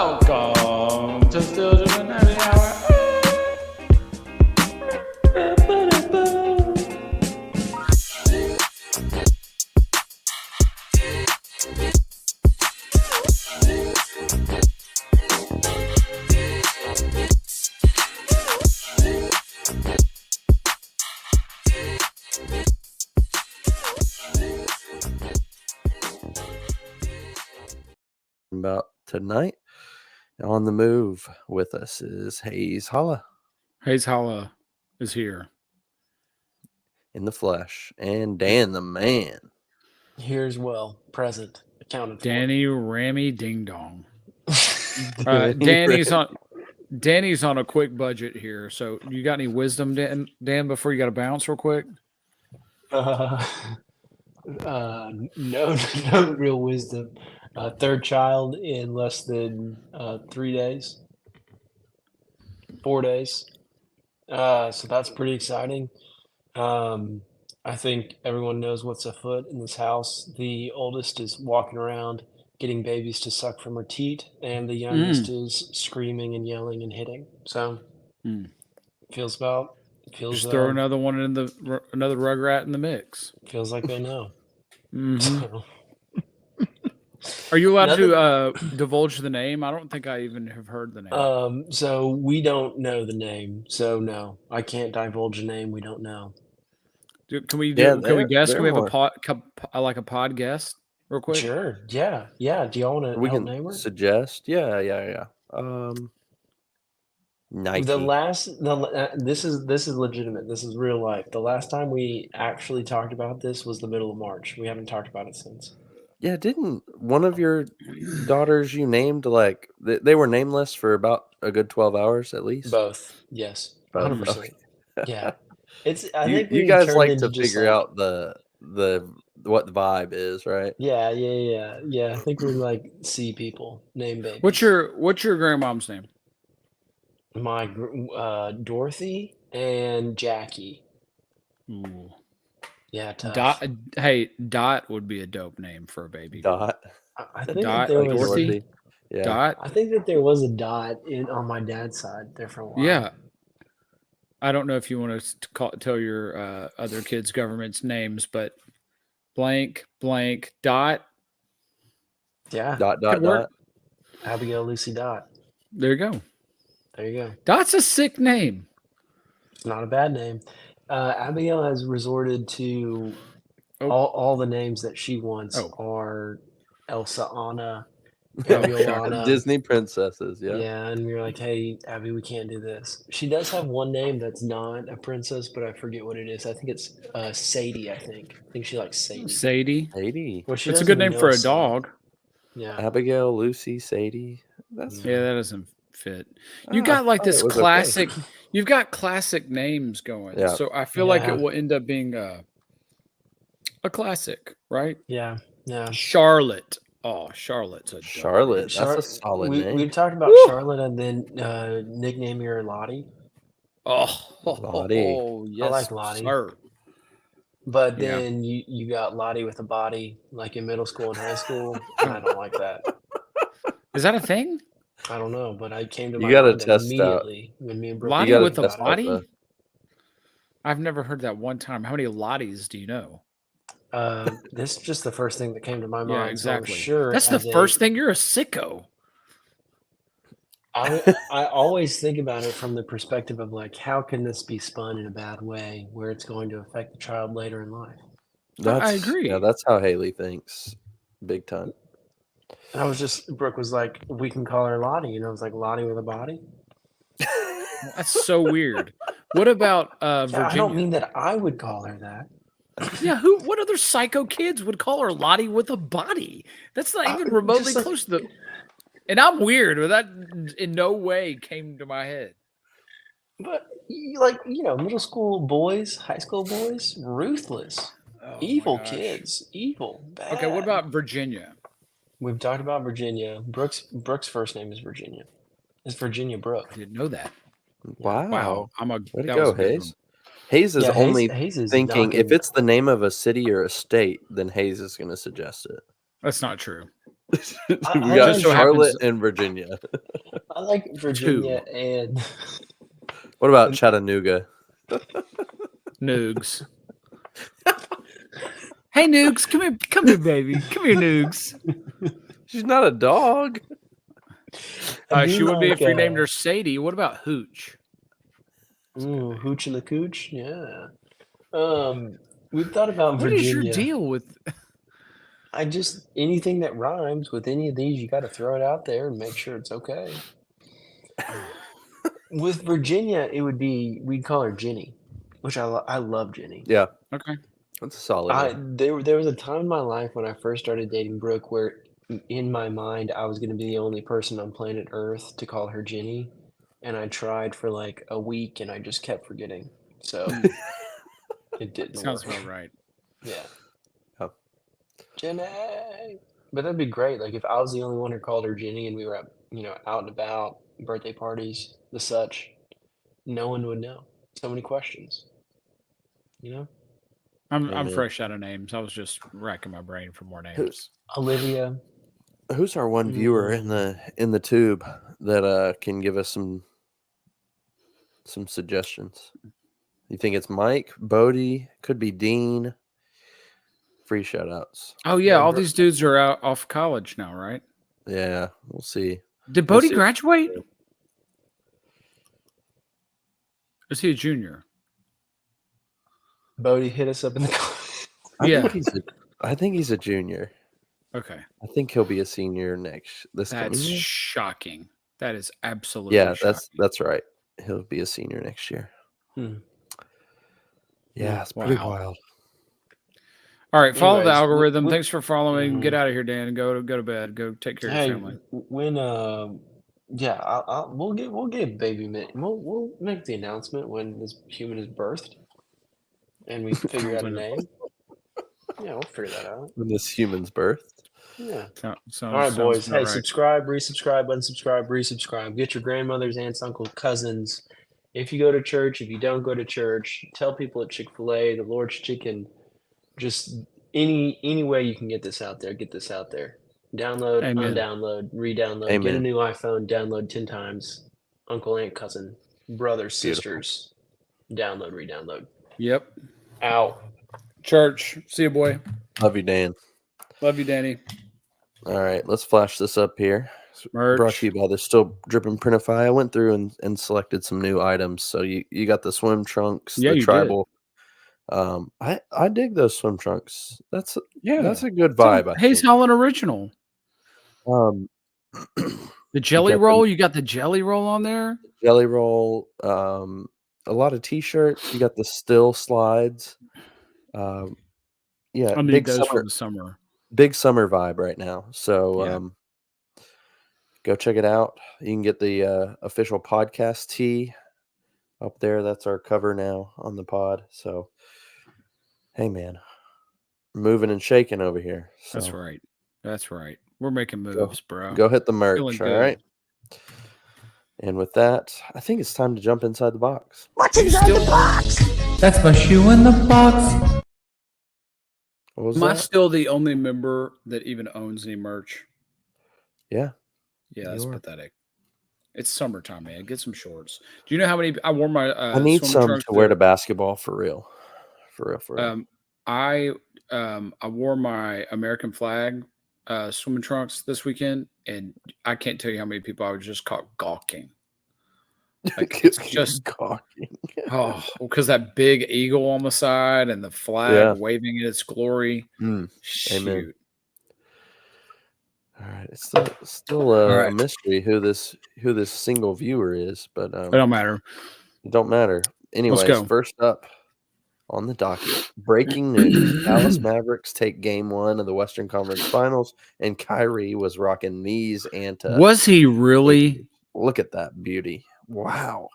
Welcome to Still Drippin' Happy Hour. About tonight. On the move with us is Hayes Holla Hayes Holla is here. in the flesh, and Dan the man. Here as well, present, accounted for. Danny Rammy Ding Dong. Danny's on a quick budget here. So you got any wisdom, Dan, before you got to bounce real quick? No real wisdom. Third child in less than 3 days, 4 days. So that's pretty exciting. I think everyone knows what's afoot in this house. The oldest is walking around getting babies to suck from her teat, and the youngest is screaming and yelling and hitting. So feels Just throw another one in another Rugrat in the mix. Feels like they know. So. Are you allowed to divulge the name? I don't think I even have heard the name. So we don't know the name. So no, I can't divulge a name we don't know. Can we guess? Can we have a pod guest real quick? Sure. Yeah. Do y'all want to name her? Suggest? Yeah. Nike. This is legitimate. This is real life. The last time we actually talked about this was the middle of March. We haven't talked about it since. Yeah, didn't one of your daughters you named they were nameless for about a good 12 hours at least? Both. Yes. 100%. Okay. Yeah. I think you guys like to figure out the what the vibe is, right? Yeah. I think we like see people name babies. What's your grandmom's name? My Dorothy and Jackie. Ooh. Yeah, tough. Dot would be a dope name for a baby. Dot. I think that there was Dorothy. Yeah. Dot. I think that there was a Dot on my dad's side there for a while. Yeah. I don't know if you want to tell your other kids' government's names, but blank Dot. Yeah. Dot. Abigail Lucy Dot. There you go. Dot's a sick name. It's not a bad name. Abigail has resorted to all the names that she wants are Elsa, Anna, Anna. Disney princesses, yeah. Yeah, and you're like, hey, Abby, we can't do this. She does have one name that's not a princess, but I forget what it is. I think it's Sadie, I think she likes Sadie. Sadie. Well, it's a good name for a dog. Yeah. Abigail, Lucy, Sadie. That doesn't fit. You got like this classic... Okay. You've got classic names going, so I feel like it will end up being a classic, right? Yeah. Charlotte. Oh, Charlotte's a Charlotte. That's a solid name. We've talked about Charlotte and then nickname her Lottie. Lottie. Yes, I like Lottie. Sir. But then you got Lottie with a body, like in middle school and high school, and I don't like that. Is that a thing? I don't know, but I came to my mind immediately when me and Brooke. Lottie with a body? I've never heard that one time. How many Lotties do you know? This is just the first thing that came to my mind. Yeah, exactly. So I'm sure that's the first thing. You're a sicko. I always think about it from the perspective of like, how can this be spun in a bad way where it's going to affect the child later in life? I agree. Yeah, that's how Haley thinks, big time. And Brooke was like, we can call her Lottie. And I was like, Lottie with a body? That's so weird. What about Virginia? I don't mean that I would call her that. Yeah, what other psycho kids would call her Lottie with a body? That's not even remotely close to the... And I'm weird, but that in no way came to my head. But, middle school boys, high school boys, ruthless. Evil kids. Evil. Bad. Okay, what about Virginia? We've talked about Virginia. Brooke's first name is Virginia. It's Virginia Brooke. I didn't know that. Wow. Way to go, Hayes. Hayes is Hayes is thinking if it's the name of a city or a state, then Hayes is going to suggest it. That's not true. We I got like- so Charlotte happens- and Virginia. I like Virginia and What about Chattanooga? Noogs. Hey, Noogs, come here, baby. Come here, Noogs. She's not a dog. I do She would be if like, you named her Sadie. What about Hooch? Ooh, Hooch and the Cooch, yeah. We've thought about What is your Virginia. deal with? I just anything that rhymes with any of these, you got to throw it out there and make sure it's okay. With Virginia, it would be we'd call her Jenny, which I love Jenny. Yeah, Okay. that's a solid one. There was a time in my life when I first started dating Brooke where in my mind I was going to be the only person on planet Earth to call her Jenny, and I tried for like a week and I just kept forgetting. So it didn't Sounds work. about right. Yeah. Oh. Jenny. But that'd be great. Like if I was the only one who called her Jenny and we were out and about, birthday parties, the such, no one would know. So many questions. You know? I'm Amen. fresh out of names. I was just racking my brain for more names. Olivia. Who's our one viewer in the tube that can give us some suggestions? You think it's Mike, Bodie, could be Dean? Free shout outs. Oh yeah, all these dudes are out off college now, right? Yeah, we'll see. Did We'll Bodie see. graduate? Is he a junior? Bodie hit us up in the comments. I think he's a junior. Okay. I think he'll be a senior this coming That's year. shocking. That is absolutely Yeah, shocking. that's right. He'll be a senior next year. Yeah, it's pretty wild. All right, follow the Anyways, algorithm. Thanks for following. Get out of here, Dan. Go to bed. Go take care of your family. When we'll get baby we'll make the announcement when this human is birthed, and we figure out a name. Yeah, we'll figure that out. When this human's birth. Yeah. All right, boys. Hey, subscribe, resubscribe, unsubscribe, resubscribe. Get your grandmothers, aunts, uncles, cousins. If you go to church, if you don't go to church, tell people at Chick-fil-A, the Lord's Chicken. Just any way you can get this out there, get this out there. Download, undownload, re-download. Amen. Get a new iPhone, download 10 times. Uncle, aunt, cousin, brothers, sisters. Download, re-download. Yep. Out. Church. See you, boy. Love you, Dan. Love you, Danny. All right, let's flash this up here. Merch. Brought to you by the Still Dripping Printify. I went through and selected some new items. So you got the swim trunks, the tribal. I dig those swim trunks. That's a good vibe. Hayes Holland original. The jelly roll. You got the jelly roll on there. Jelly roll. A lot of t-shirts. You got the Still slides. Yeah, I need those for the summer. Big summer vibe right now. So go check it out. You can get the official podcast tee up there. That's our cover now on the pod. So hey man, moving and shaking over here. So That's right. We're making moves, bro. Go hit the merch. Feeling all good. Right. And with that, I think it's time to jump inside the box. What's inside the box? That's my shoe in the box. What was Am I that? still the only member that even owns any merch? Yeah. Yeah, that's pathetic. It's summertime, man. Get some shorts. Do you know how many I wore my I need some to wear to basketball for real. For real. I wore my American flag swimming trunks this weekend, and I can't tell you how many people I was just caught gawking. Like it's just gawking. Because that big eagle on the side and the flag waving in its glory. Shoot. Amen. All right, it's still a mystery who this single viewer is, but it don't matter. It don't matter. Anyways, first up on the docket, breaking news: Dallas Mavericks take Game 1 of the Western Conference Finals, and Kyrie was rocking these Anta. Was he really? Look at that beauty! Wow,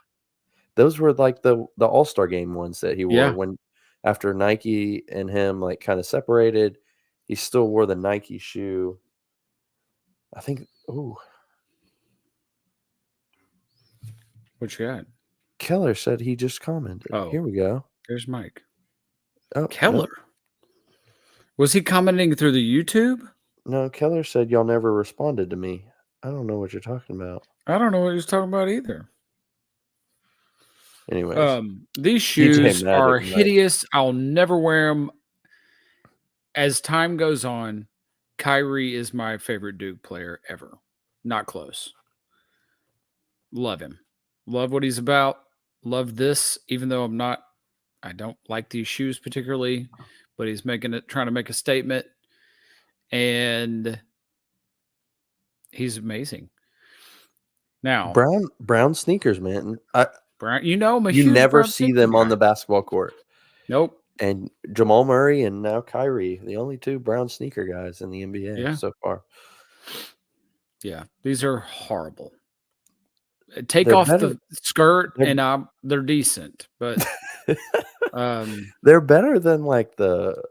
those were like the All-Star Game ones that he wore when after Nike and him like kind of separated. He still wore the Nike shoe. I think. Ooh, what you got? Keller said he just commented. Oh, here we go. There's Mike. Oh, Keller. No. Was he commenting through the YouTube? No, Keller said y'all never responded to me. I don't know what you're talking about. I don't know what he was talking about either. Anyways, these shoes Magic are Knight. hideous. I'll never wear them. As time goes on, Kyrie is my favorite Duke player ever. Not close. Love him. Love what he's about. Love this, even though I don't like these shoes particularly, but he's trying to make a statement. And he's amazing. Now, brown sneakers, man. Brown, I'm a You huge never Brown see sneaker them on guy. the basketball court. Nope. And Jamal Murray and now Kyrie, the only two brown sneaker guys in the NBA so far. Yeah, these are horrible. Take They're off better. the skirt, and they're decent, but they're better than like the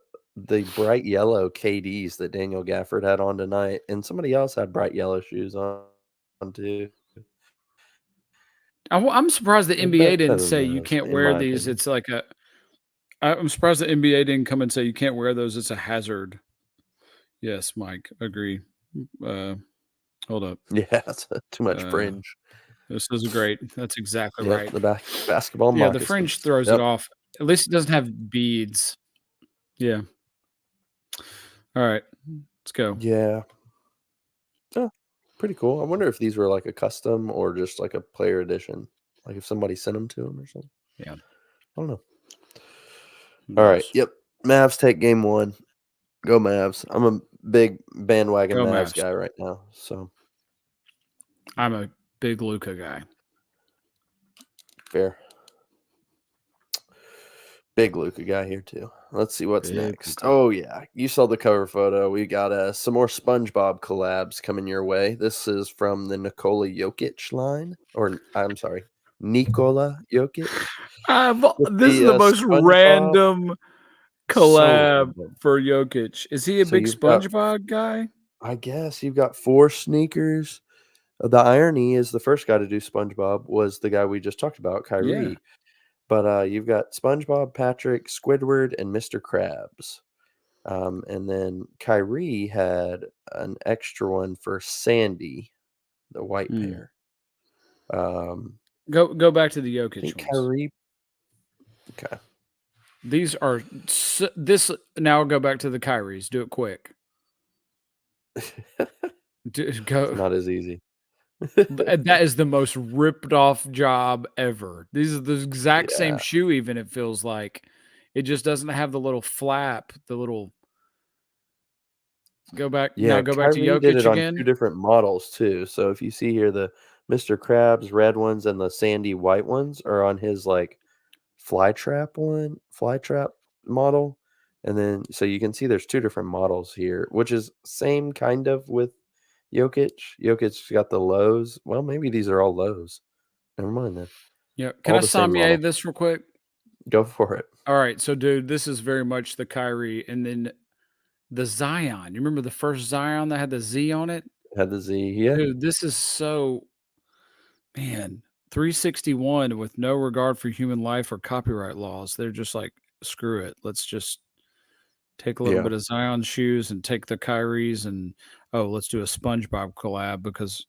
bright yellow KDs that Daniel Gafford had on tonight, and somebody else had bright yellow shoes on too. I'm surprised the They're NBA didn't better say than you those, can't in wear my these. opinion. It's like I'm surprised the NBA didn't come and say you can't wear those. It's a hazard. Yes, Mike, agree. Hold up. Yeah, that's too much fringe. This is great. That's exactly right. The basketball Yeah, the fringe throws it off. At least it doesn't have beads. Yeah. All right, let's go. Yeah. Oh, pretty cool. I wonder if these were like a custom or just like a player edition. Like if somebody sent them to him or something. Yeah. I don't know. All right. Yep. Mavs take game 1. Go Mavs. I'm a big bandwagon Mavs guy right now. So I'm a big Luka guy. Fair. Big Luka guy here too. Let's see what's next. Luka. Oh yeah, you saw the cover photo. We got some more SpongeBob collabs coming your way. This is from the Nikola Jokic line, or I'm sorry, Nikola Jokic. This is the most SpongeBob. random collab So for Jokic. Is he a big SpongeBob guy? I guess you've got 4 sneakers. The irony is the first guy to do SpongeBob was the guy we just talked about, Kyrie. Yeah. But you've got SpongeBob, Patrick, Squidward, and Mr. Krabs. And then Kyrie had an extra one for Sandy, the white pair. Go back to the Jokic ones. Kyrie. Okay. These are this now. Go back to the Kyries. Do it quick. Go. It's not as easy. That is the most ripped off job ever. These are the exact same shoe. Even it feels like it just doesn't have the little flap. The little. Go back. Yeah. Now go back to Jokic did it again. on 2 different models too. So if you see here, the Mr. Krabs red ones and the Sandy white ones are on his like flytrap model. And then so you can see there's 2 different models here, which is same kind of with Jokic. Jokic's got the lows. Well, maybe these are all lows. Never mind then. Yeah. Can I sommelier this real quick? Go for it. All right. So, dude, this is very much the Kyrie. And then the Zion. You remember the first Zion that had the Z on it? Had the Z, yeah. Dude, this is so, man, 361 with no regard for human life or copyright laws. They're just like, screw it. Let's just take a little bit of Zion shoes and take the Kyries and, let's do a SpongeBob collab because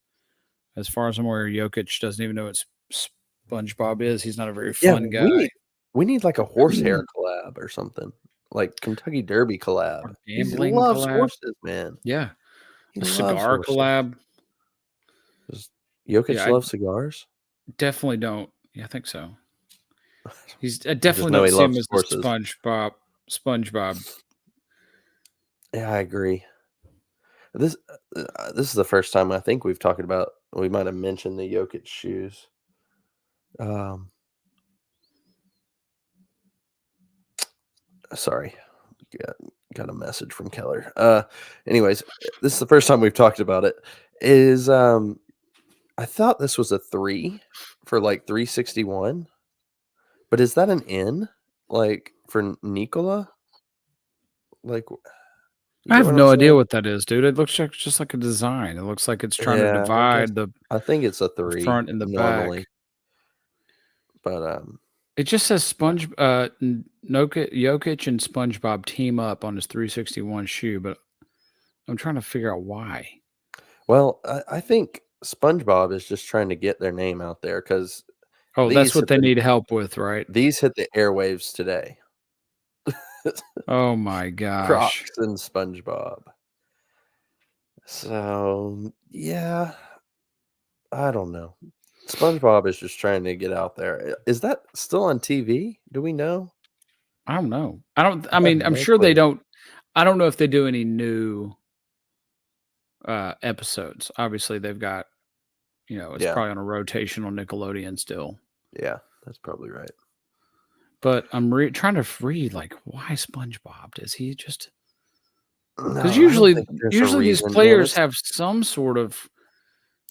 as far as I'm aware, Jokic doesn't even know what SpongeBob is. He's not a very fun guy. We need like a horsehair collab or something. Like Kentucky Derby collab. He loves horses, man. Yeah. A cigar collab. Does Jokic love cigars? Definitely don't. Yeah, I think so. I definitely don't see him as the SpongeBob. Yeah, I agree. This is the first time I think we've talked about. We might have mentioned the Jokic shoes. Sorry, got a message from Keller. Anyways, this is the first time we've talked about it. I thought this was a 3 for like 361, but is that an N like for Nikola? Like, I have no idea what that is, dude. It looks like just like a design. It looks like it's trying to divide I think it's a 3 front and the back. But it just says Jokic and SpongeBob team up on his 361 shoe, but I'm trying to figure out why. Well, I think SpongeBob is just trying to get their name out there because Oh, that's what they need help with, right? these hit the airwaves today. Oh my gosh. Crocs and SpongeBob. So, yeah, I don't know. SpongeBob is just trying to get out there. Is that still on TV? Do we know? I don't know. I mean, I'm no sure they clue. don't. I don't know if they do any new episodes. Obviously, they've got, it's Yeah. probably on a rotation on Nickelodeon still. Yeah, that's probably right. But I'm trying to read, like, why SpongeBob? Does he just... No, Because I don't think there's a usually these reason, man. players have some sort of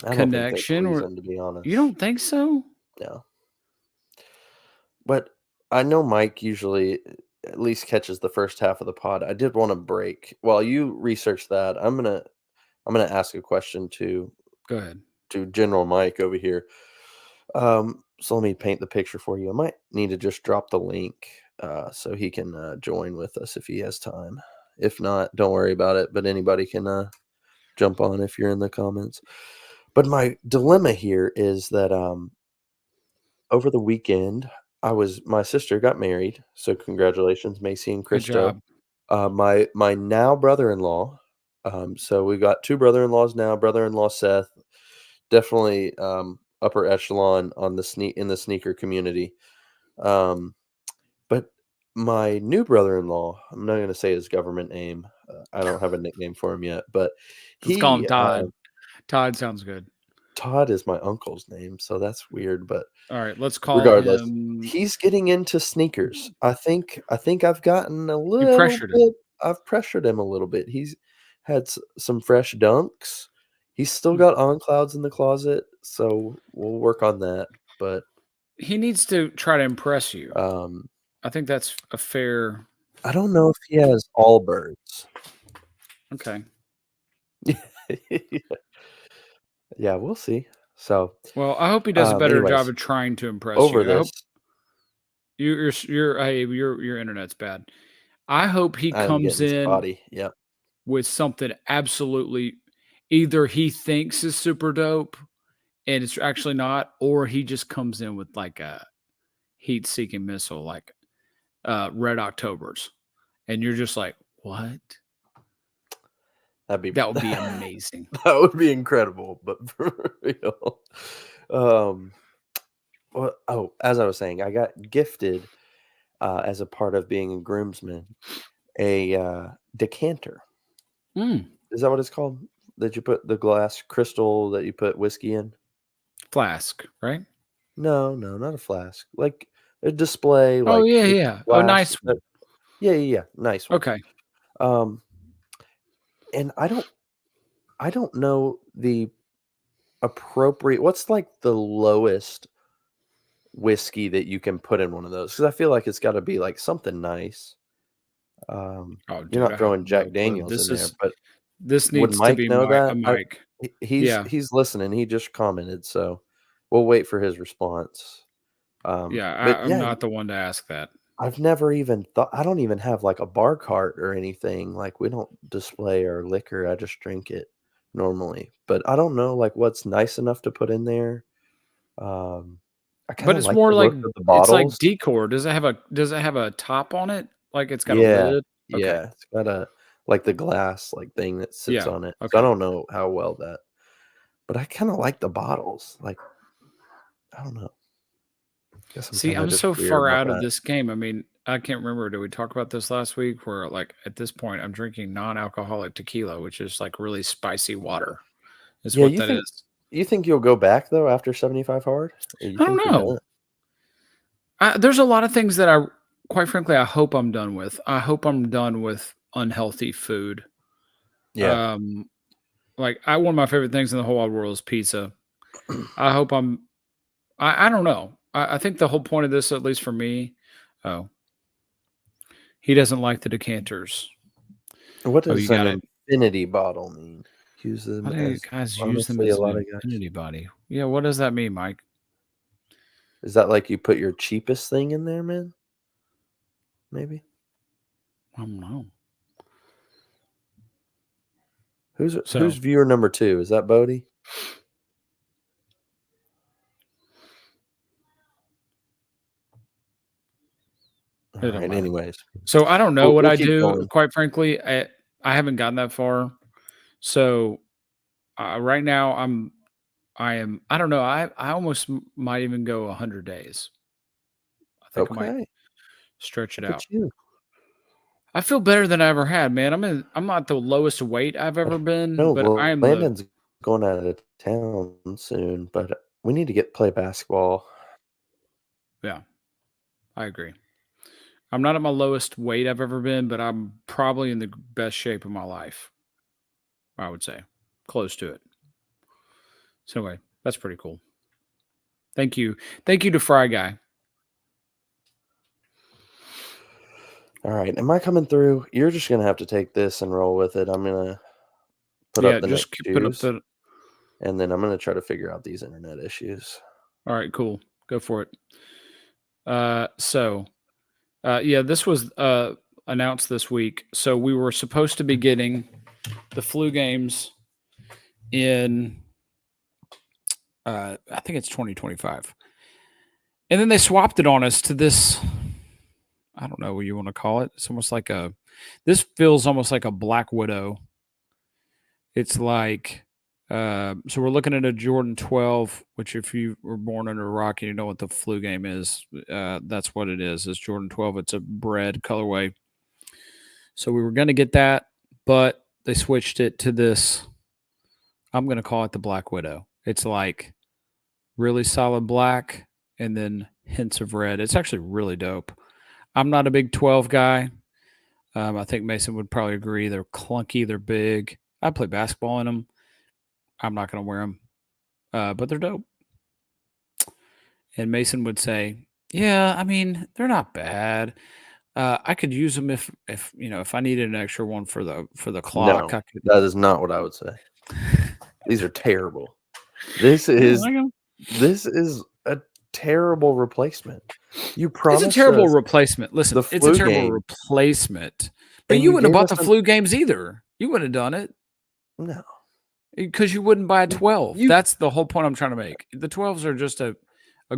I don't think there's a connection. Or reason, to be honest. you don't think so? No. But I know Mike usually at least catches the first half of the pod. I did want to break. While you research that, I'm gonna ask a question to Go ahead. General Mike over here. So let me paint the picture for you. I might need to just drop the link so he can join with us if he has time. If not, don't worry about it. But anybody can jump on if you're in the comments. But my dilemma here is that over the weekend, my sister got married. So congratulations, Macy and Good Christo. job. My now brother-in-law. So we've got two brother-in-laws now. Brother-in-law Seth, definitely upper echelon on in the sneaker community. But my new brother-in-law, I'm not going to say his government name. I don't have a nickname for him yet, but Let's call him Todd. Todd sounds good. Todd is my uncle's name, so that's weird. But all right, let's call regardless, him. He's getting into sneakers. I think I've gotten a little pressured bit. him. I've pressured him a little bit. He's had some fresh dunks. He's still got on clouds in the closet, so we'll work on that. But he needs to try to impress you. um, I think that's a fair. I don't know if he has all birds. Okay. Yeah, we'll see. So, well, I hope he does a better anyways, job of trying to impress over you. I hope this, your internet's bad. I hope he I'm comes getting in spotty. Yeah. with something absolutely either he thinks is super dope and it's actually not, or he just comes in with like a heat-seeking missile, like Red Octobers, and you're just like, what? That would be amazing. That would be incredible, but for real. Well, as I was saying, I got gifted as a part of being a groomsman a decanter. Is that what it's called? That you put the glass crystal that you put whiskey in? Flask, right? No, not a flask. Like a display. Oh, like yeah. Oh, nice one. Yeah. Nice one. Okay. And I don't know the appropriate. What's like the lowest whiskey that you can put in one of those? Because I feel like it's got to be like something nice. Dude, you're not throwing Jack Daniels in there, but this would needs Mike to be know that? a Mike. He's listening. He just commented, so we'll wait for his response. I'm not the one to ask that. I've never even thought. I don't even have like a bar cart or anything. Like we don't display our liquor. I just drink it normally. But I don't know like what's nice enough to put in there. But it's more like it's like decor. Does it have a top on it? Like it's got a lid? Okay. Yeah, it's got like the glass like thing that sits on it. Okay. So I don't know how well that. But I kind of like the bottles. Like I don't know. See, I'm so far out of this game. I mean, I can't remember. Did we talk about this last week? Where like at this point, I'm drinking non-alcoholic tequila, which is like really spicy water. Is what that is. You think you'll go back though after 75 hard? I don't know. There's a lot of things that quite frankly, I hope I'm done with. I hope I'm done with unhealthy food. Yeah. Like one of my favorite things in the whole wide world is pizza. I hope I don't know. I think the whole point of this, at least for me, he doesn't like the decanters. What does an infinity bottle mean? Use them guys use them as an infinity body. Yeah, what does that mean, Mike? Is that like you put your cheapest thing in there, man? Maybe. I don't know. Who's So viewer number 2? Is that Bodie? All it don't right. matter. Anyways, So I don't know what we'll I keep do. going. Quite frankly, I haven't gotten that far. So right now I don't know. I almost might even go 100 days. I think I might Okay. stretch it Look out. at you. I feel better than I ever had, man. I'm not the lowest weight I've ever been, No, but I am the Landon's going out of town soon, but we need to play basketball. yeah. I agree. I'm not at my lowest weight I've ever been, but I'm probably in the best shape of my life. I would say close to it. So anyway, that's pretty cool. Thank you to Fry Guy. All right. Am I coming through? You're just going to have to take this and roll with it. I'm going to put up the next put up shoes, the. and then I'm going to try to figure out these internet issues. All right, cool. Go for it. This was announced this week. So we were supposed to be getting the flu games in I think it's 2025. And then they swapped it on us to this, I don't know what you want to call it. It's almost like this feels almost like a Black Widow. It's like, so we're looking at a Jordan 12, which if you were born under a rock and you know what the flu game is, that's what it is. It's Jordan 12. It's a bread colorway. So we were going to get that, but they switched it to this. I'm going to call it the Black Widow. It's like really solid black and then hints of red. It's actually really dope. I'm not a big 12 guy. I think Mason would probably agree. They're clunky. They're big. I play basketball in them. I'm not going to wear them, but they're dope. And Mason would say, yeah, I mean, they're not bad. I could use them if I needed an extra one for the clock. No, that is not what I would say. These are terrible. This is a terrible replacement. You promised it's a terrible us replacement. Listen, it's a terrible replacement. But and you you wouldn't have gave bought the us flu games either. You wouldn't have done it No. because you wouldn't buy a 12. That's the whole point I'm trying to make. The 12s are just a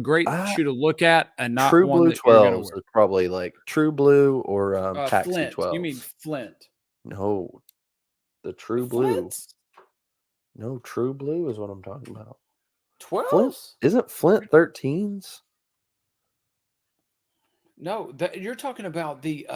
great shoe to look at and not True one Blue that you're going to 12s wear. is probably like True Blue or Taxi Flint. 12. You mean Flint? No, the True Blue. No, True Blue is what I'm talking about. 12s? Isn't Flint 13s? No, you're talking about the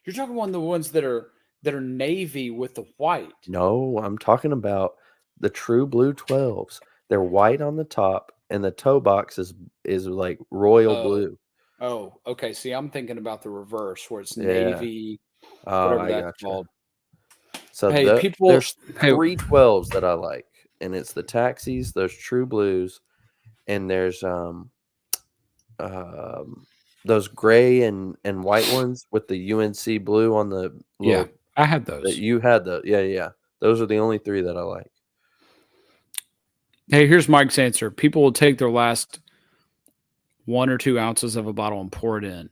you're talking one of the ones that are navy with the white. No, I'm talking about the True Blue 12s. They're white on the top, and the toe box is like royal blue. Oh, okay. See, I'm thinking about the reverse where it's Yeah. navy, Oh, whatever I that's gotcha. called. So there's 3 12s that I like, and it's the Taxis, those True Blues, and there's those gray and white ones with the UNC blue on the yeah. I had those. You had the yeah. Those are the only 3 that I like. Hey, here's Mike's answer. People will take their last 1 or 2 ounces of a bottle and pour it in.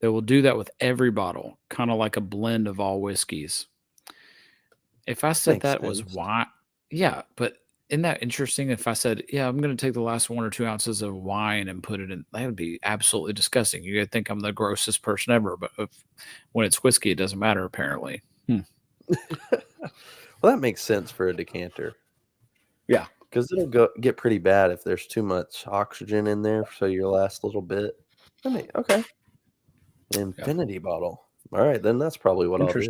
They will do that with every bottle, kind of like a blend of all whiskeys. If I said that was wine, yeah, but isn't that interesting? If I said, yeah, I'm going to take the last 1 or 2 ounces of wine and put it in, that would be absolutely disgusting. You would think I'm the grossest person ever, but when it's whiskey, it doesn't matter, apparently. Well, that makes sense for a decanter. Yeah. Because it'll get pretty bad if there's too much oxygen in there. So your last little bit. Okay. Infinity bottle. All right, then that's probably what I'll do.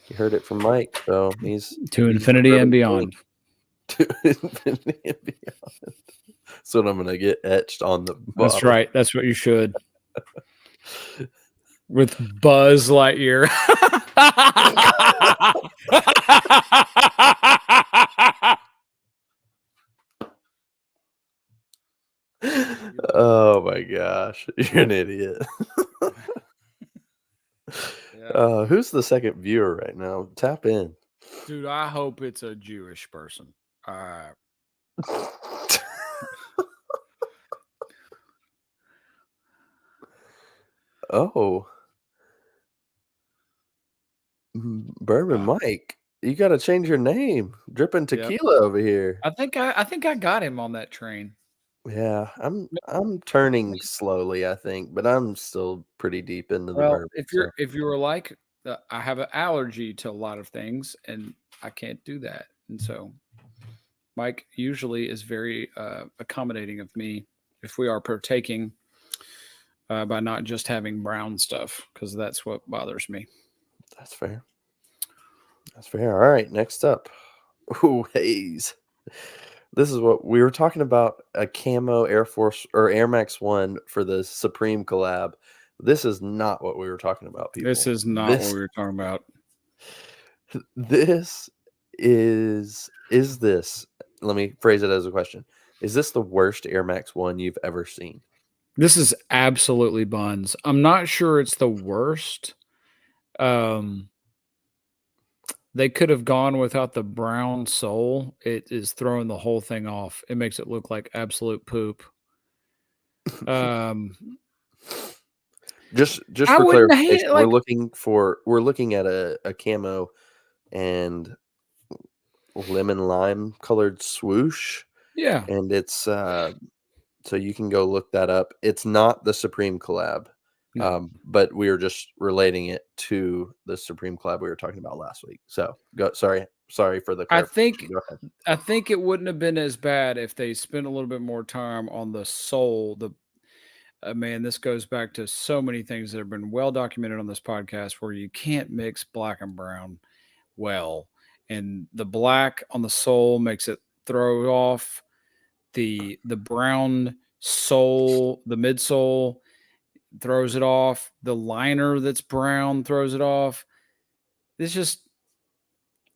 You heard it from Mike, so he's to infinity and beyond. To infinity and beyond. That's what I'm gonna get etched on the bottle. That's right. That's what you should. With Buzz Lightyear. Oh my gosh, you're an idiot. Who's the second viewer right now? Tap in. Dude, I hope it's a Jewish person. Oh. Bourbon Mike, You got to change your name. Dripping tequila over here. I think I got him on that train. Yeah, I'm turning slowly, I think, but I'm still pretty deep into the Well, bourbon. if you were like, I have an allergy to a lot of things, and I can't do that, and so Mike usually is very accommodating of me if we are partaking by not just having brown stuff, because that's what bothers me. That's fair. That's fair. All right, next up. Ooh, haze. This is what we were talking about, a camo Air Force or Air Max 1 for the Supreme collab. This is not what we were talking about, people. This is not what we were talking about. This is this, let me phrase it as a question. Is this the worst Air Max 1 you've ever seen? This is absolutely buns. I'm not sure it's the worst. They could have gone without the brown sole. It is throwing the whole thing off. It makes it look like absolute poop. Just I for wouldn't hate clarification, it, like, we're looking at a camo and lemon lime colored swoosh. yeah. And it's so you can go look that up. It's not the Supreme collab. No. But we were just relating it to the Supreme collab we were talking about last week. So sorry for the clarification. Go ahead. I think it wouldn't have been as bad if they spent a little bit more time on the sole. Man, this goes back to so many things that have been well documented on this podcast where you can't mix black and brown well. And the black on the sole makes it throw off. The brown sole, the midsole, throws it off. The liner that's brown throws it off. It's just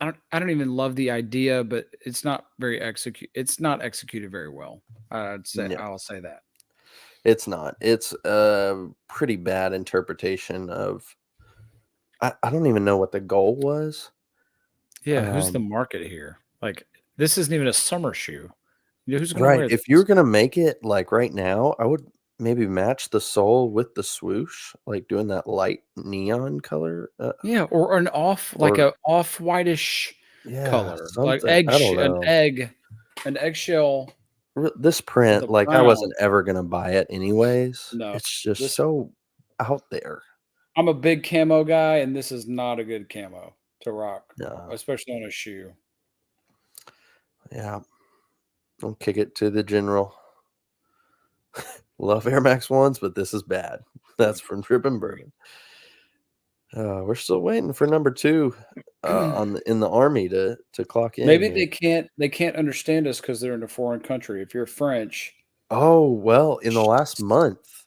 I don't even love the idea, but it's not executed very well. I'll say that. It's not. It's a pretty bad interpretation of I don't even know what the goal was. Yeah, who's the market here? Like, this isn't even a summer shoe. You know, who's gonna wear this? If you're gonna make it like right now, I would maybe match the sole with the swoosh, like doing that light neon color. Yeah, or an off-whitish color, like something. I don't know. an eggshell. This print, like I wasn't brown. ever gonna buy it anyways. No, it's just so out there. I'm a big camo guy, and this is not a good camo to rock, No. especially on a shoe. Yeah, I'll kick it to the general. Love Air Max 1s, but this is bad. That's from Drippin' Bourbon. We're still waiting for number 2 in the army to clock in. Maybe they can't understand us because they're in a foreign country. If you're French. Oh, well, in the last month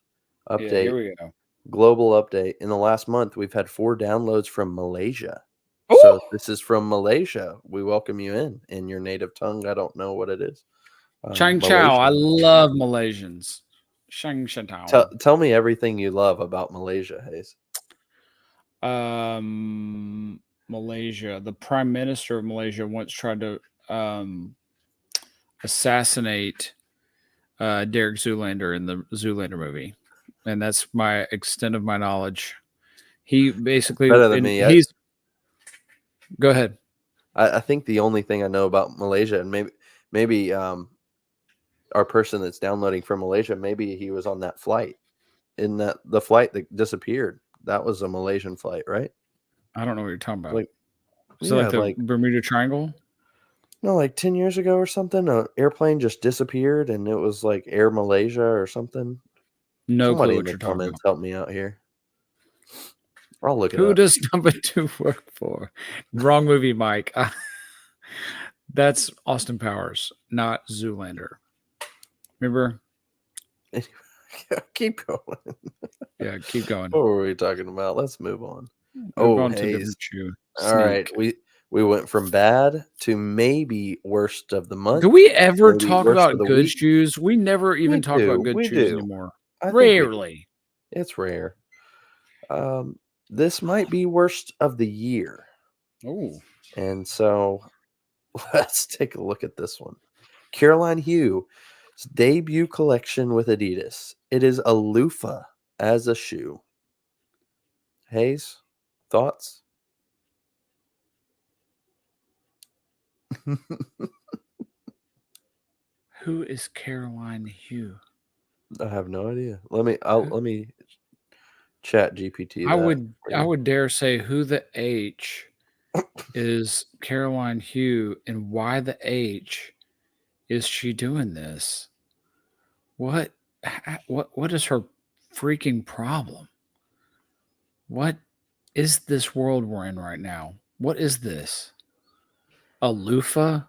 update. Yeah, here we go. Global update. In the last month, we've had 4 downloads from Malaysia. Ooh! So this is from Malaysia. We welcome you in your native tongue. I don't know what it is. Chang Chao. I love Malaysians. Shang Chao. Tell me everything you love about Malaysia, Hayes. Malaysia. The Prime Minister of Malaysia once tried to assassinate Derek Zoolander in the Zoolander movie, and that's my extent of my knowledge. He basically better than me. Go ahead. I think the only thing I know about Malaysia, and maybe our person that's downloading from Malaysia, maybe he was on that flight, the flight that disappeared. That was a Malaysian flight, right? I don't know what you're talking about. Is it like the Bermuda Triangle? No, like 10 years ago or something, an airplane just disappeared, and it was like Air Malaysia or something. No Somebody clue in what the you're talking comments about. help me out here. I'll look it up. Who does number 2 work for? Wrong movie, Mike. That's Austin Powers, not Zoolander. Remember? Keep going. Yeah, keep going. What were we talking about? Let's move on. Hayes. All right. We went from bad to maybe worst of the month. Do we ever talk about good shoes? We never even talk about good shoes anymore. Rarely. It's rare. This might be worst of the year. Oh. And so let's take a look at this one. Caroline Hugh's debut collection with Adidas. It is a loofah as a shoe. Hayes, thoughts? Who is Caroline Hugh? I have no idea. Let me chat GPT I that. would dare say who the H is Caroline Hugh, and why the H is she doing this? What is her freaking problem? What is this world we're in right now? What is this? A loofah?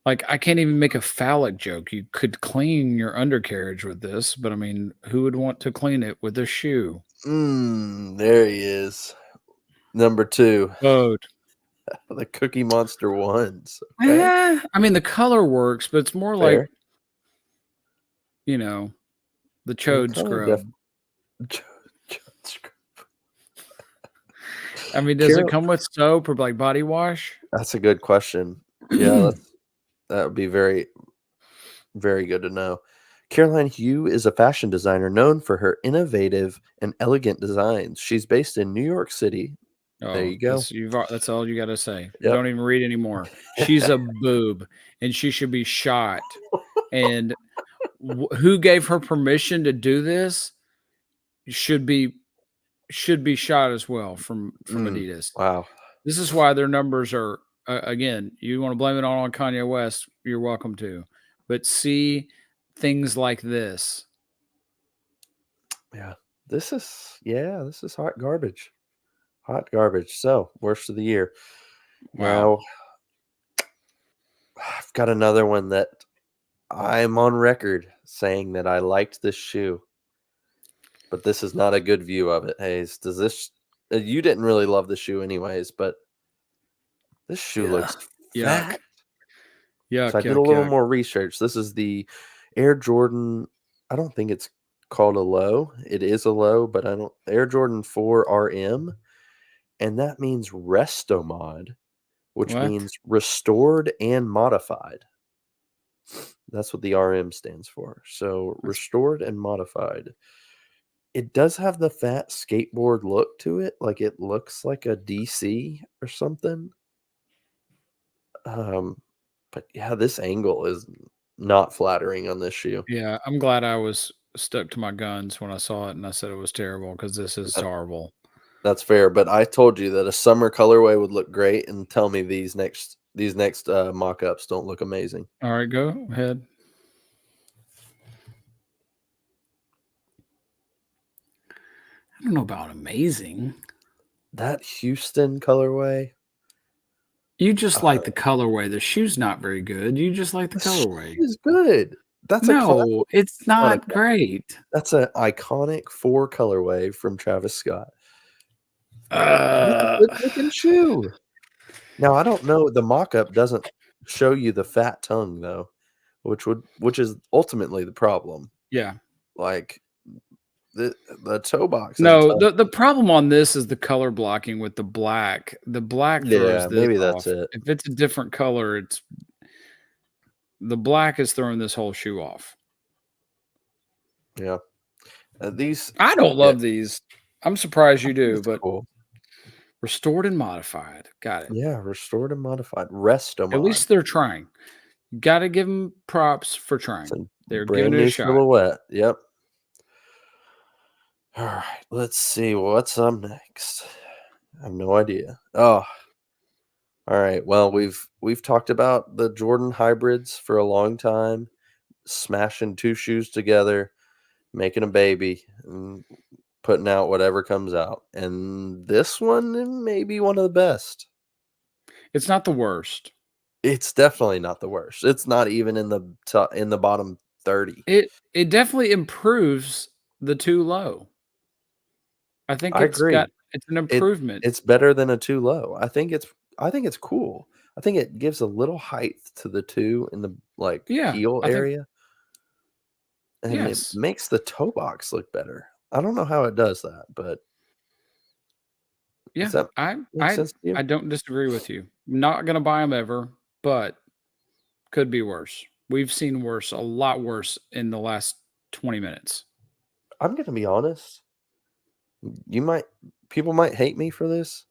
Like, I can't even make a phallic joke. You could clean your undercarriage with this, but I mean, who would want to clean it with a shoe? There he is. Number 2. Bode. The Cookie Monster ones. Okay. I mean, the color works, but it's more Fair. like, you know, the chode scrub. I mean, does it come with soap or like body wash? That's a good question. Yeah, that would be very, very good to know. Caroline Hugh is a fashion designer known for her innovative and elegant designs. She's based in New York City. There you go. That's all you got to say. Yep. Don't even read anymore. She's a boob, and she should be shot. And who gave her permission to do this should be shot as well from Adidas. Wow. This is why their numbers are again. You want to blame it all on Kanye West? You're welcome to, but see things like this. Yeah, this is hot garbage. Hot garbage. So, worst of the year. Wow. Now, I've got another one that I'm on record saying that I liked this shoe, but this is not a good view of it. Hayes, does this? You didn't really love the shoe, anyways, but this shoe looks fat. Yeah. So I did a little more research. This is the Air Jordan. I don't think it's called a low. It is a low, but Air Jordan 4 RM. And that means restomod, which means restored and modified. That's what the RM stands for. So restored and modified. It does have the fat skateboard look to it. Like it looks like a DC or something. But yeah, this angle is not flattering on this shoe. Yeah, I'm glad I was stuck to my guns when I saw it and I said it was terrible because this is horrible. That's fair, but I told you that a summer colorway would look great, and tell me these next mock-ups don't look amazing. All right, go ahead. I don't know about amazing. That Houston colorway. You just like the colorway. The shoe's not very good. You just like the colorway. It's good. It's not great. That's an iconic 4 colorway from Travis Scott. Good looking shoe. Now I don't know. The mock-up doesn't show you the fat tongue though, which is ultimately the problem. Yeah. Like the toe box. No, the problem on this is the color blocking with the black. The black throws this maybe off. that's it. If it's a different color, the black is throwing this whole shoe off. Yeah. These I don't love these. I'm surprised you do, but cool. Restored and modified. Got it. Yeah, restored and modified. Restomod. At least they're trying. Got to give them props for trying. They're giving it a shot. Silhouette. Yep. All right, let's see what's up next. I have no idea. Oh, all right. Well, we've talked about the Jordan hybrids for a long time, smashing 2 shoes together, making a baby, and putting out whatever comes out. And this one may be one of the best. It's not the worst. It's definitely not the worst. It's not even in the bottom 30. It definitely improves the 2 low. I think it's an improvement. It's better than a 2 low. I think it's cool. I think it gives a little height to the 2 in the heel area. And it makes the toe box look better. I don't know how it does that, but yeah, I don't disagree with you. Not gonna buy them ever, but could be worse. We've seen worse, a lot worse in the last 20 minutes. I'm gonna be honest. People might hate me for this.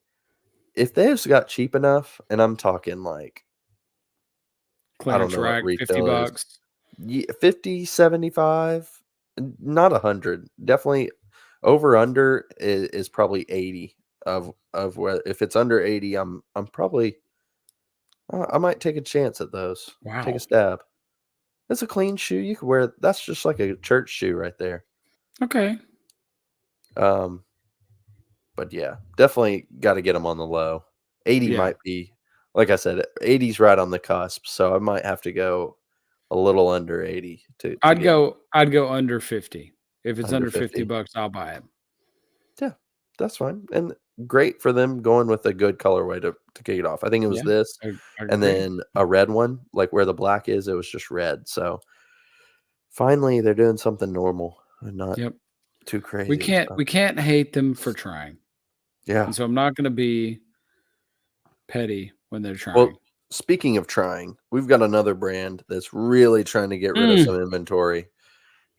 if they just got cheap enough, and I'm talking like, I don't Clearance know what rack, $50. retail is. 50, 75, not 100. Definitely over under is probably 80 of where if it's under 80, I'm probably I might take a chance at those. Wow. Take a stab. It's a clean shoe. You could wear. That's just like a church shoe right there. Okay. But yeah, definitely got to get them on the low. 80 Yeah. might be, like I said, 80's right on the cusp. So I might have to go a little under 80 to I'd get 'em. go under 50. If it's Under under 50 50. bucks, I'll buy it. Yeah, that's fine. And great for them going with a good colorway to kick it off. I think it was Yeah, this I and agree. then a red one, like where the black is, it was just red. So finally they're doing something normal and not Yep. too crazy. We can't hate them for trying. Yeah. And so I'm not going to be petty when they're trying. Well, speaking of trying, we've got another brand that's really trying to get rid of some inventory.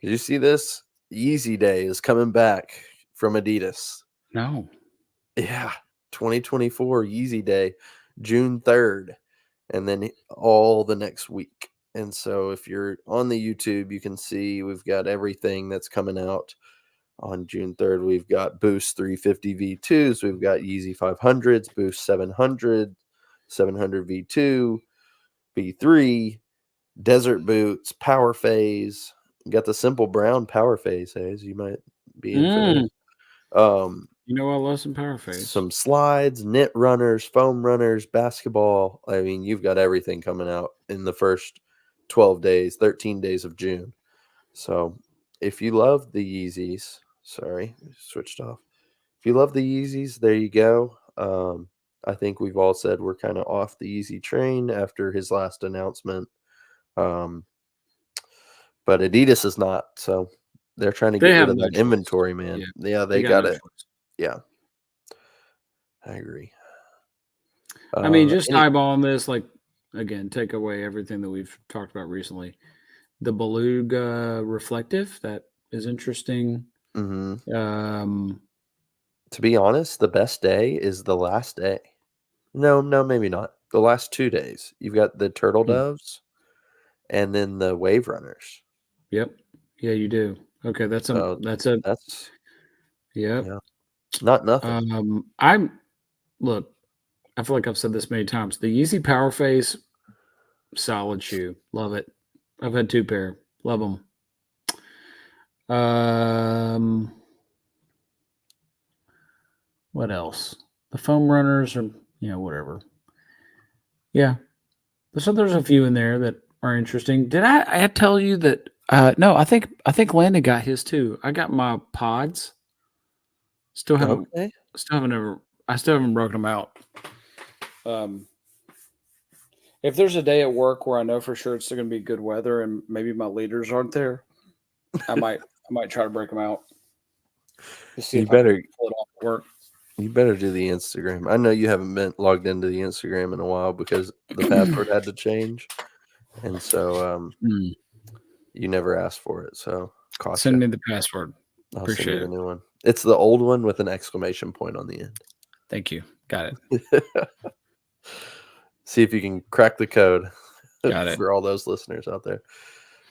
Did you see this? Yeezy Day is coming back from Adidas. No. Yeah, 2024 Yeezy Day, June 3rd, and then all the next week. And so if you're on the YouTube, you can see we've got everything that's coming out on June 3rd. We've got Boost 350 V2s, we've got Yeezy 500s, Boost 700, 700 V2, V3, Desert Boots, Power Phase. We got the simple brown Power Phase, as you might be in for this. You know, I love some Power Phase. Some slides, knit runners, foam runners, basketball. I mean, you've got everything coming out in the first 12 days, 13 days of June. So if you love the Yeezys, sorry, switched off. If you love the Yeezys, there you go. I think we've all said we're kind of off the Yeezy train after his last announcement. But Adidas is not. So they're trying to get rid of that inventory, man. Yeah, they got it. Yeah, I agree. I mean, just eyeballing this, like, again, take away everything that we've talked about recently. The Beluga Reflective, that is interesting. Mm-hmm. To be honest, the best day is the last day. No, maybe not. The last 2 days. You've got the Turtle Doves and then the Wave Runners. Yep. Yeah, you do. Okay, that's yeah. Not nothing. Look, I feel like I've said this many times. The Yeezy Power Phase, solid shoe. Love it. I've had 2 pair. Love them. What else? The foam runners are, whatever. Yeah. So there's a few in there that are interesting. Did I tell you that? No, I think Landon got his too. I got my pods. Still haven't broken them out. If there's a day at work where I know for sure it's still going to be good weather and maybe my leaders aren't there, I might try to break them out. You better pull it off at work. You better do the Instagram. I know you haven't been logged into the Instagram in a while because the password had to change, and so you never asked for it. So send me the password. I'll send you the new one. It's the old one with an exclamation point on the end. Thank you. Got it. See if you can crack the code. Got it. For all those listeners out there.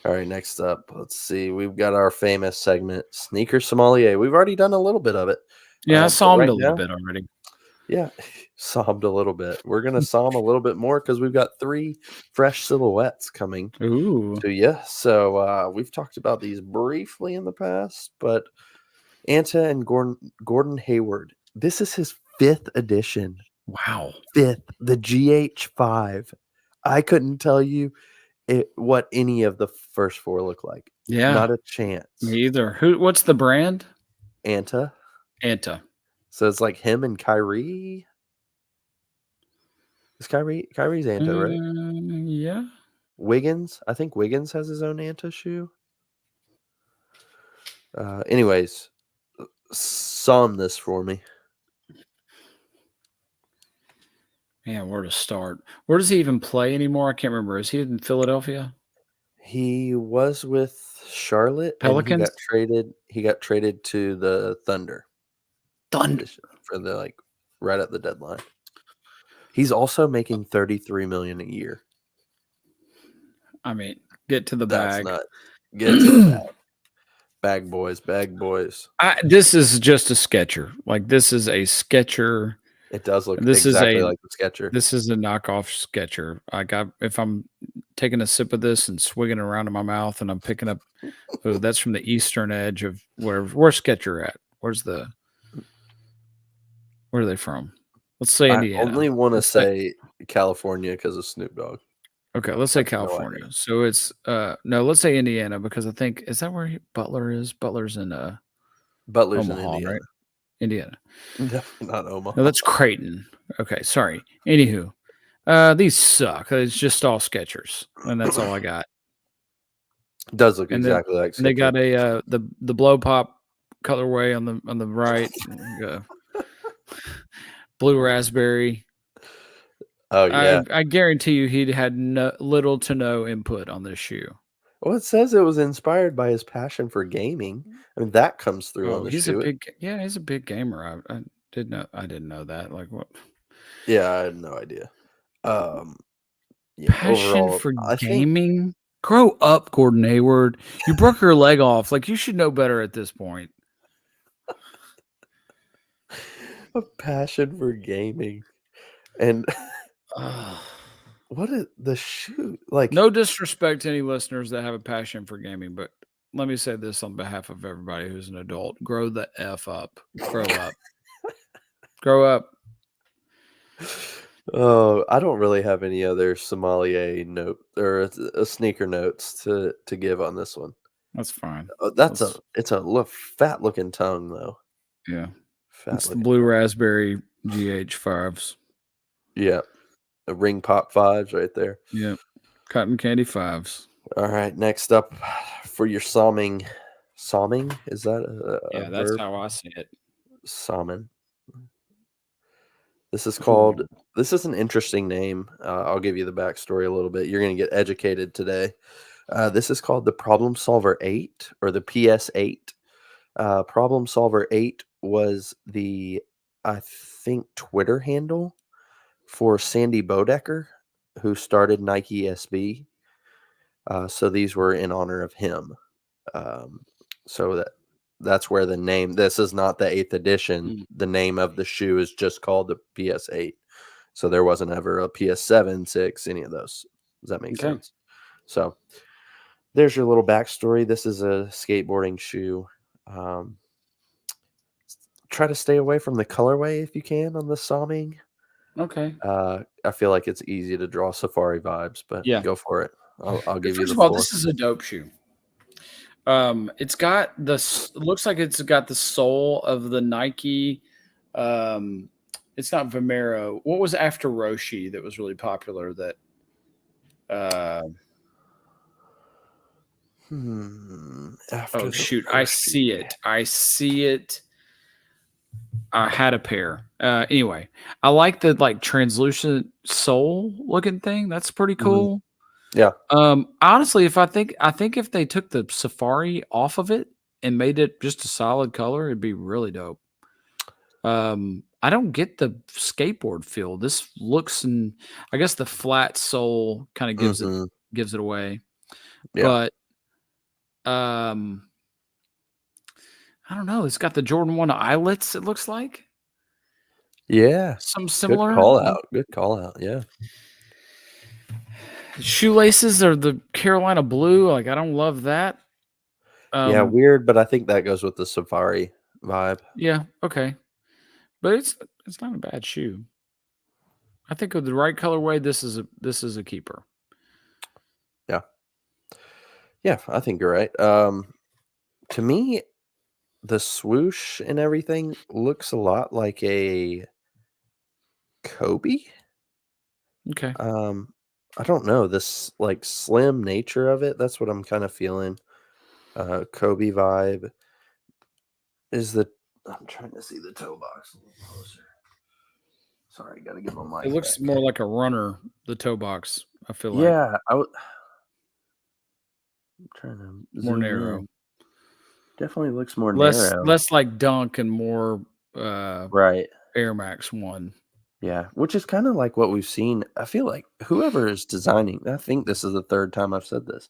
All right, next up, let's see. We've got our famous segment, Sneaker Sommelier. We've already done a little bit of it. Yeah, I saw him a little bit already. Yeah, sommed a little bit. We're going to somm a little bit more because we've got 3 fresh silhouettes coming to you. So we've talked about these briefly in the past, but Anta and Gordon Hayward, this is his 5th edition. Wow. 5th, the GH5. I couldn't tell you what any of the first 4 look like. Yeah. Not a chance. Me either. What's the brand? Anta. So it's like him and Kyrie. Is Kyrie's Anta, right? Yeah. Wiggins. I think Wiggins has his own Anta shoe. Anyways, somm this for me. Man, where to start? Where does he even play anymore? I can't remember. Is he in Philadelphia? He was with Charlotte. Pelicans. And he got traded to the Thunder. For the right at the deadline. He's also making $33 million a year. I mean, get to the That's bag. not get to the bag. Bag boys. This is just a Sketcher. Like this is a Sketcher. It does look This exactly is like the Sketcher. This is a knockoff Sketcher. If I'm taking a sip of this and swigging it around in my mouth, and I'm picking up, oh, that's from the eastern edge of where's Sketcher at? Where are they from? Let's say Indiana. I only want to say California because of Snoop Dogg. Okay, let's say California. So it's no, let's say Indiana because I think is that where Butler is? Butler's in Butler's Omaha, in Indiana. right? Indiana. Definitely not Omaha. No, that's Creighton. Okay, sorry. Anywho, these suck. It's just all Skechers, and that's all I got. It does look exactly like Skechers. They got a the blow pop colorway on the right, blue raspberry. Oh yeah, I guarantee you he'd had little to no input on this shoe. Well, it says it was inspired by his passion for gaming. I mean, that comes through on the shoe. He's a big gamer. I didn't know that. Like what? Yeah, I had no idea. Passion overall, for gaming. Grow up, Gordon Hayward. You broke your leg off. Like you should know better at this point. A passion for gaming, and what is the shoe like? No disrespect to any listeners that have a passion for gaming, but let me say this on behalf of everybody who's an adult: grow the f up. Grow up. Grow up. Oh, I don't really have any other sommelier note or a sneaker notes to give on this one. That's fine. It's a fat looking tongue though. Yeah, it's the blue raspberry GH5s. Yeah, the ring pop 5s right there. Yeah, cotton candy 5s. All right, next up for your salming. Salming, is that a that's verb? how I see it. Salmon. This is called. This is an interesting name. I'll give you the backstory a little bit. You're going to get educated today. This is called the Problem Solver 8 or the PS8. Problem Solver 8 was I think, Twitter handle for Sandy Bodecker, who started Nike SB. So these were in honor of him. So that's where the name. This is not the 8th edition. The name of the shoe is just called the PS8. So there wasn't ever a PS7, 6, any of those. Does that make sense? So there's your little backstory. This is a skateboarding shoe. Try to stay away from the colorway if you can on the Salming. Okay. I feel like it's easy to draw safari vibes, but go for it. I'll give you the floor. This is a dope shoe. It's got looks like it's got the sole of the Nike. It's not Vomero. What was after Roshi that was really popular? That shoot! I see it. I had a pair. Anyway, I like the translucent sole looking thing. That's pretty cool. Yeah. Honestly, I think if they took the safari off of it and made it just a solid color, it'd be really dope. I don't get the skateboard feel. This looks, and I guess the flat sole kind of gives it away. Yeah. But I don't know. It's got the Jordan 1 eyelets, it looks like. Yeah. Some similar. Good call out. Yeah. Shoelaces are the Carolina blue. Like, I don't love that. Yeah, weird, but I think that goes with the safari vibe. Yeah, okay. But it's not a bad shoe. I think with the right colorway, this is a keeper. Yeah. Yeah, I think you're right. To me, the swoosh and everything looks a lot like a Kobe. Okay. I don't know, this slim nature of it. That's what I'm kind of feeling. Kobe vibe is I'm trying to see the toe box a little closer. Sorry, got to get my mic. It looks more like a runner, the toe box, I feel like. Yeah, I'm trying to more narrow. Definitely looks more narrow. Less like Dunk and more right. Air Max 1. Yeah, which is kind of like what we've seen. I feel like whoever is designing, I think this is the third time I've said this.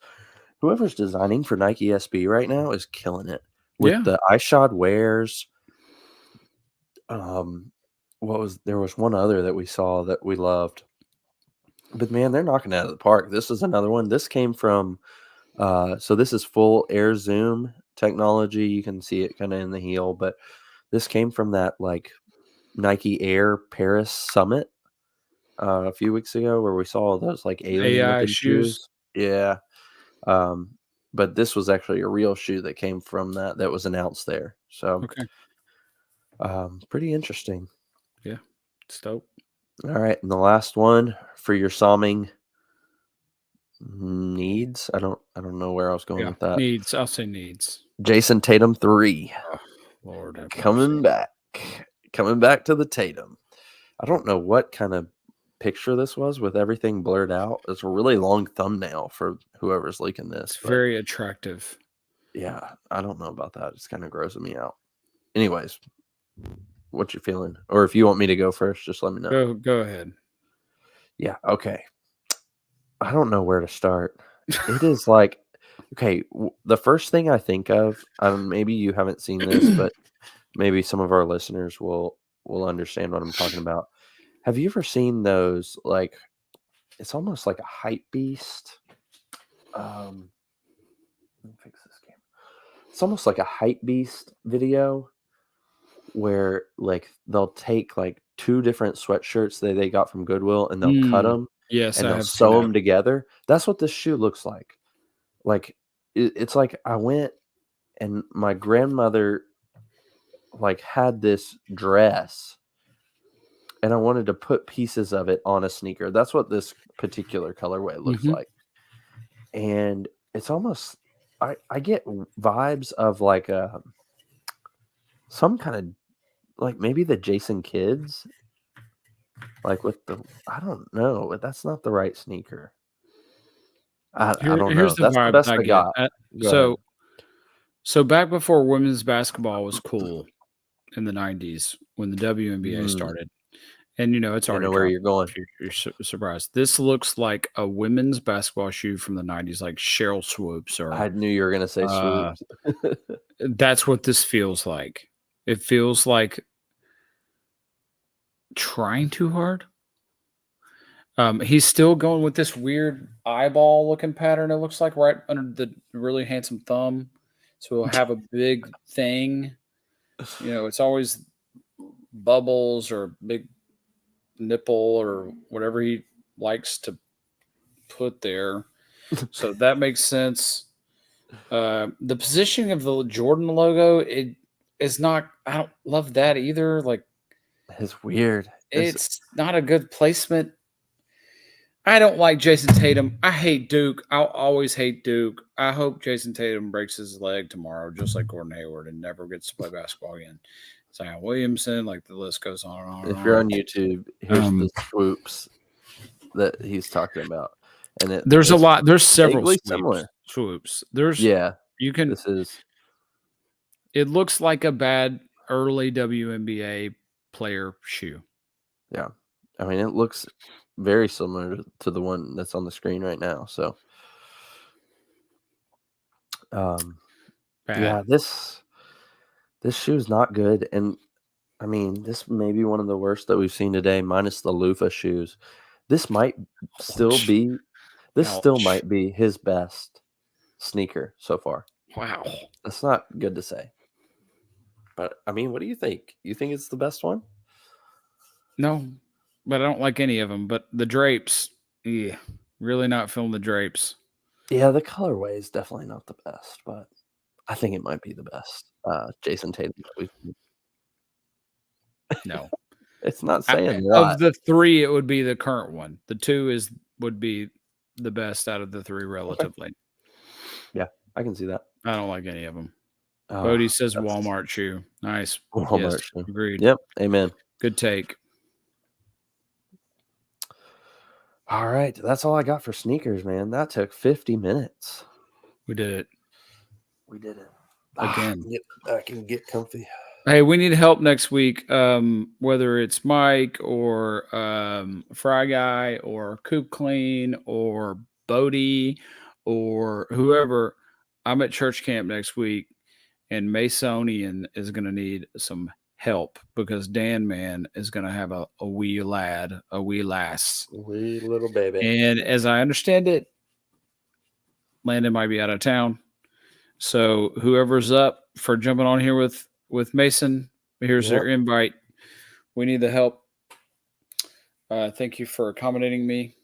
Whoever's designing for Nike SB right now is killing it with Yeah. the iShod wears. There was one other that we saw that we loved, but man, they're knocking it out of the park. This is another one. This came from, so this is full air zoom technology. You can see it kind of in the heel, but this came from that like Nike Air Paris Summit a few weeks ago where we saw those like alien AI looking shoes. shoes. Yeah. But this was actually a real shoe that came from that was announced there. So Okay. pretty interesting. Yeah. It's dope. All right. And the last one for your Somming needs. I don't know where I was going with that. Needs. I'll say needs. Jason Tatum 3. Oh, Lord have Coming mercy. back to the Tatum. I don't know what kind of picture this was with everything blurred out. It's a really long thumbnail for whoever's leaking this. It's very attractive. Yeah, I don't know about that. It's kind of grossing me out. Anyways, what you feeling? Or if you want me to go first, just let me know. Go ahead. Yeah, okay. I don't know where to start. It is like, okay, the first thing I think of, maybe you haven't seen this, but maybe some of our listeners will understand what I'm talking about. Have you ever seen those, like, it's almost like a hype beast? Let me fix this camera. It's almost like a hype beast video where, like, they'll take, like, 2 different sweatshirts that they got from Goodwill and they'll cut them Yes, and I they'll have seen sew that. them together. That's what this shoe looks like. Like, it's like I went and my grandmother, like, had this dress and I wanted to put pieces of it on a sneaker. That's what this particular colorway looks like. And it's almost, I get vibes of like some kind of, like maybe the Jason Kids, like with the, I don't know, but that's not the right sneaker. I don't know. Here's the That's the vibe best I I get. got. Go ahead. So back before women's basketball was cool in the 90s when the WNBA started. And, it's I already know where dropped you're going. if you're surprised. This looks like a women's basketball shoe from the 90s, like Cheryl Swoops. Or I knew you were going to say swoops. that's what this feels like. It feels like trying too hard. He's still going with this weird eyeball looking pattern. It looks like right under the really handsome thumb. So he'll have a big thing. It's always bubbles or big nipple or whatever he likes to put there. So that makes sense. The positioning of the Jordan logo, it is not, I don't love that either. Like, It's weird. it's not a good placement. I don't like Jason Tatum. I hate Duke. I'll always hate Duke. I hope Jason Tatum breaks his leg tomorrow, just like Gordon Hayward, and never gets to play basketball again. Zion Williamson, like the list goes on and on. If you're on YouTube, here's the swoops that he's talking about, and there's a lot. There's several similar swoops. This is. It looks like a bad early WNBA player shoe. Yeah, I mean it looks very similar to the one that's on the screen right now. So, yeah, this shoe is not good, and I mean this may be one of the worst that we've seen today, minus the loofah shoes. This might still be, still might be his best sneaker so far. Wow, that's not good to say. But I mean, what do you think? You think it's the best one? No. But I don't like any of them. But the drapes, really not feeling the drapes. Yeah, the colorway is definitely not the best, but I think it might be the best. Jason Tatum. No, it's not saying a lot. Of the 3, it would be the current one. The 2 would be the best out of the 3, relatively. Okay. Yeah, I can see that. I don't like any of them. Bodie says Walmart shoe. Nice. Walmart shoe. Agreed. Yep. Amen. Good take. All right, that's all I got for sneakers, man. That took 50 minutes. We did it. We did it. Again. I can get comfy. Hey, we need help next week. Whether it's Mike or Fry Guy or Coop Clean or Bodie or whoever. I'm at church camp next week, and Masonian is going to need some help because Dan Man is going to have a wee lad, a wee lass. Wee little baby. And as I understand it, Landon might be out of town. So whoever's up for jumping on here with Mason, here's their invite. We need the help. Thank you for accommodating me.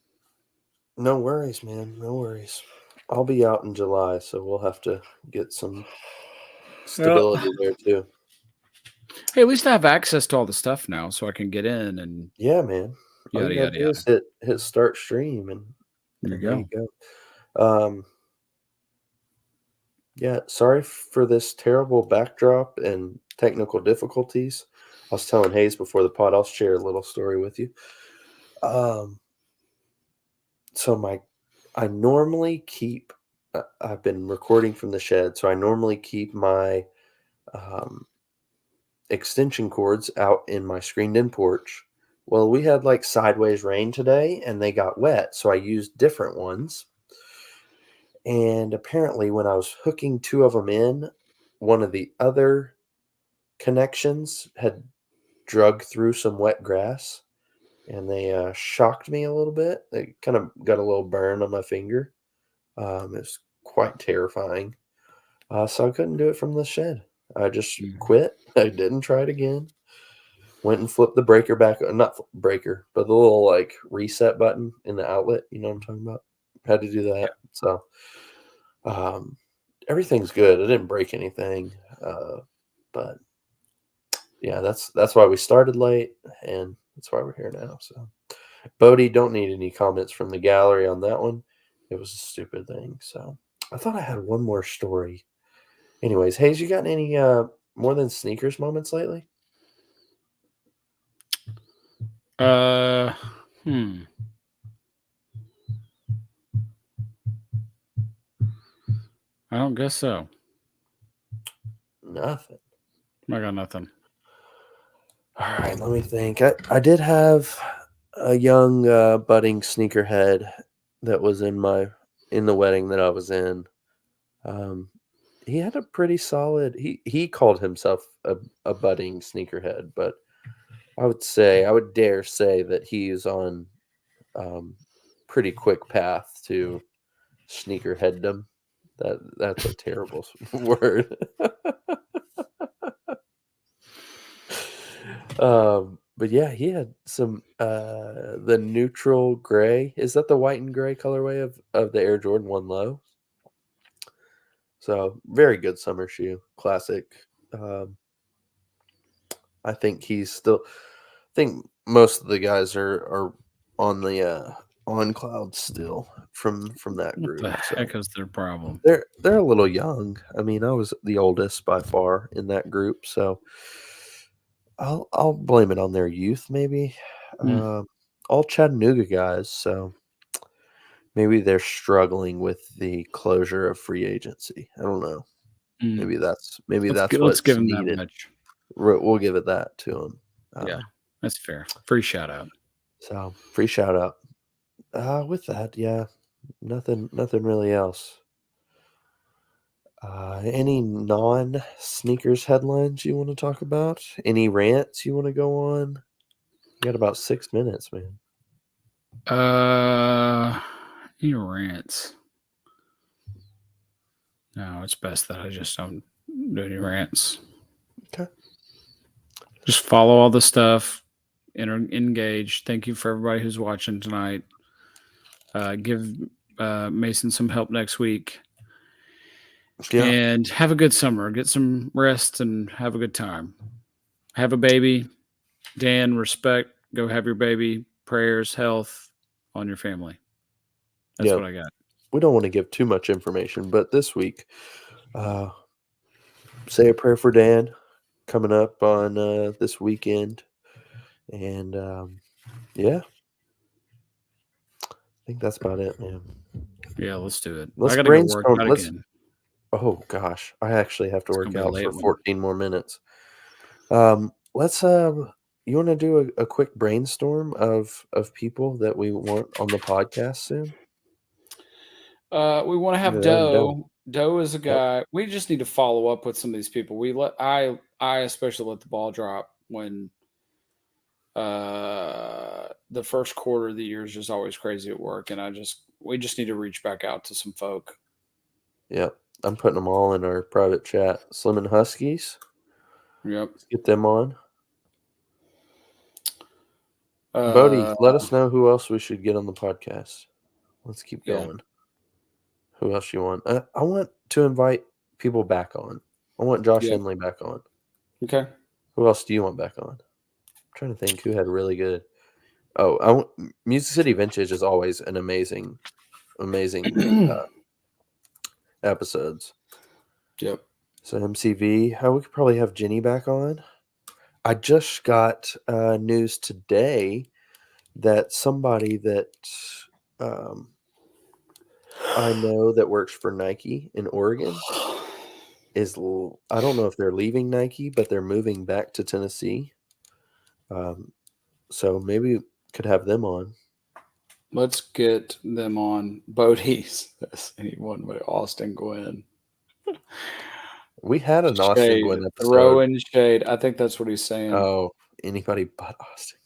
No worries, man. No worries. I'll be out in July, so we'll have to get some stability there too. Hey, at least I have access to all the stuff now, so I can get in and yeah, man. All yada you gotta yada do is hit start stream, and there you go. Yeah, sorry for this terrible backdrop and technical difficulties. I was telling Hayes before the pod, I'll share a little story with you. So I normally keep, I've been recording from the shed, so I normally keep my extension cords out in my screened-in porch. Well, we had like sideways rain today, and they got wet, so I used different ones. And apparently when I was hooking two of them in, one of the other connections had drug through some wet grass, and they shocked me a little bit. They kind of got a little burn on my finger. It was quite terrifying. So I couldn't do it from the shed. I just quit. I didn't try it again. Went and flipped the breaker back. Not breaker, but the little like reset button in the outlet. You know what I'm talking about? Had to do that. So everything's good. I didn't break anything. But yeah, that's why we started late, and that's why we're here now. So Bodie, don't need any comments from the gallery on that one. It was a stupid thing. So I thought I had one more story. Anyways, Hayes, you got any more than sneakers moments lately? I don't guess so. Nothing. I got nothing. All right, let me think. I did have a young budding sneakerhead that was in the wedding that I was in. He had a pretty solid. He called himself a budding sneakerhead, but I would dare say that he's on pretty quick path to sneakerheaddom. That's a terrible word. But yeah, he had some the neutral gray. Is that the white and gray colorway of the Air Jordan 1 Low? So very good summer shoe, classic. I think I think most of the guys are on the on cloud still from that group. What the heck is their problem? They're a little young. I mean, I was the oldest by far in that group, so I'll blame it on their youth, maybe. All Chattanooga guys, so maybe they're struggling with the closure of free agency. I don't know. Maybe that's what's give them needed. that much. We'll give it that to them. Yeah, that's fair. Free shout out. So free shout out. With that, yeah, nothing really else. Any non-sneakers headlines you want to talk about? Any rants you want to go on? You got about 6 minutes, man. Any rants? No, it's best that I just don't do any rants. Okay. Just follow all the stuff, engage. Thank you for everybody who's watching tonight. Give Mason some help next week. Yeah. And have a good summer. Get some rest and have a good time. Have a baby. Dan, respect. Go have your baby. Prayers, health on your family. That's what I got. We don't want to give too much information, but this week, say a prayer for Dan coming up on this weekend. And yeah, I think that's about it, man. Yeah, let's do it. I got to go work out again. Oh, gosh. I actually have to work out for 14 more minutes. Let's you want to do a quick brainstorm of people that we want on the podcast soon? We want to have Yeah, Doe. Doe is a guy. We just need to follow up with some of these people. I especially let the ball drop when the first quarter of the year is just always crazy at work, and we just need to reach back out to some folk. Yep. I'm putting them all in our private chat. Slim and Huskies. Yep. Let's get them on. Bodie, let us know who else we should get on the podcast. Let's keep going. Who else you want? I want to invite people back on. I want Josh Henley back on. Okay. Who else do you want back on? I'm trying to think who had really good. Oh, Music City Vintage is always an amazing episodes. Yep. So MCV, we could probably have Jenny back on. I just got news today that somebody that I know that works for Nike in Oregon is, I don't know if they're leaving Nike, but they're moving back to Tennessee. So maybe could have them on. Let's get them on. Bodie's. Anyone but Austin Gwynn. We had an Austin Gwynn episode. Throwing shade. I think that's what he's saying. Oh, anybody but Austin.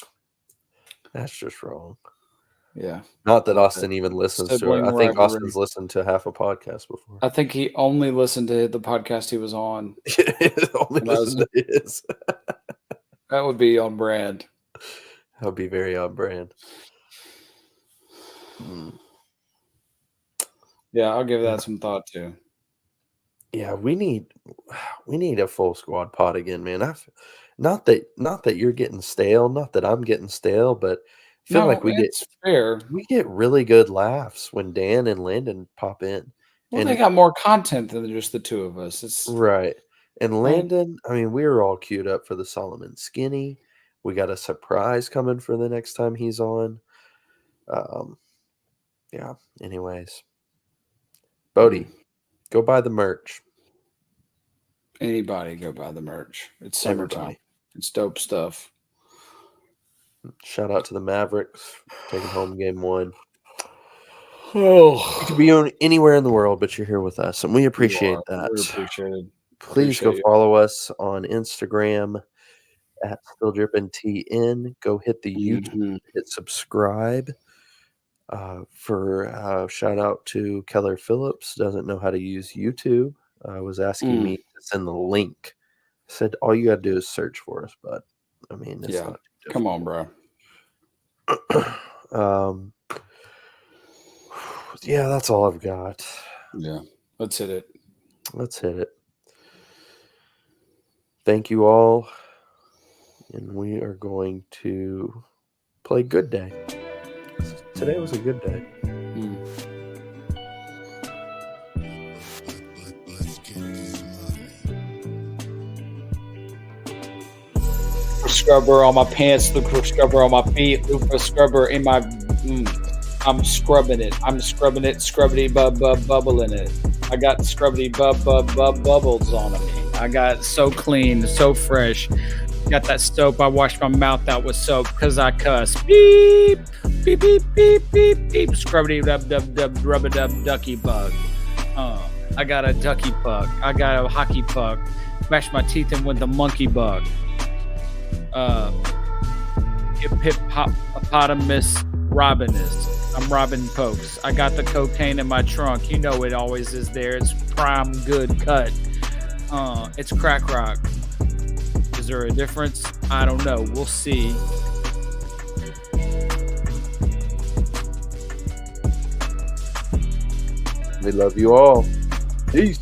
That's just wrong. Yeah. Not that Austin even listens to it. I think Austin's listened to half a podcast before. I think he only listened to the podcast he was on. Only listened to his. That would be on brand. That would be very on brand. Yeah, I'll give that some thought too. Yeah, we need a full squad pod again, man. Not that you're getting stale, not that I'm getting stale, but I feel like we get really good laughs when Dan and Landon pop in. Well, they got more content than just the two of us. It's right. And Landon, I mean, we were all queued up for the Solomon Skinny. We got a surprise coming for the next time he's on. Yeah. Anyways, Bodie, go buy the merch. Anybody go buy the merch. It's summertime. It's dope stuff. Shout out to the Mavericks taking home game 1. Oh, you could be anywhere in the world, but you're here with us, and we appreciate that. We appreciate it. Please go follow us on Instagram at StillDripPants. Go hit the YouTube, hit subscribe. For shout out to Keller Phillips, doesn't know how to use YouTube. Was asking me to send the link. I said all you gotta do is search for us, but I mean, it's not too come on, bro. Yeah, that's all I've got. Yeah, let's hit it. Let's hit it. Thank you all, and we are going to play Good Day. Today was a good day. Scrubber on my pants, look for scrubber on my feet, look for scrubber in my. I'm scrubbing it. I'm scrubbing it, scrubbity bubbling it. I got scrubbity bubbles on me. I got so clean, so fresh. Got that soap. I washed my mouth out with soap because I cuss. Beep, beep, beep, beep, beep, beep. Scrubbity dub, rub a dub, ducky bug. I got a ducky bug. I got a hockey puck. Smash my teeth in with the monkey bug. Hippopotamus robinus. I'm robbing pokes. I got the cocaine in my trunk. You know it always is there. It's prime good cut. It's crack rock. Is there a difference? I don't know. We'll see. We love you all. Peace.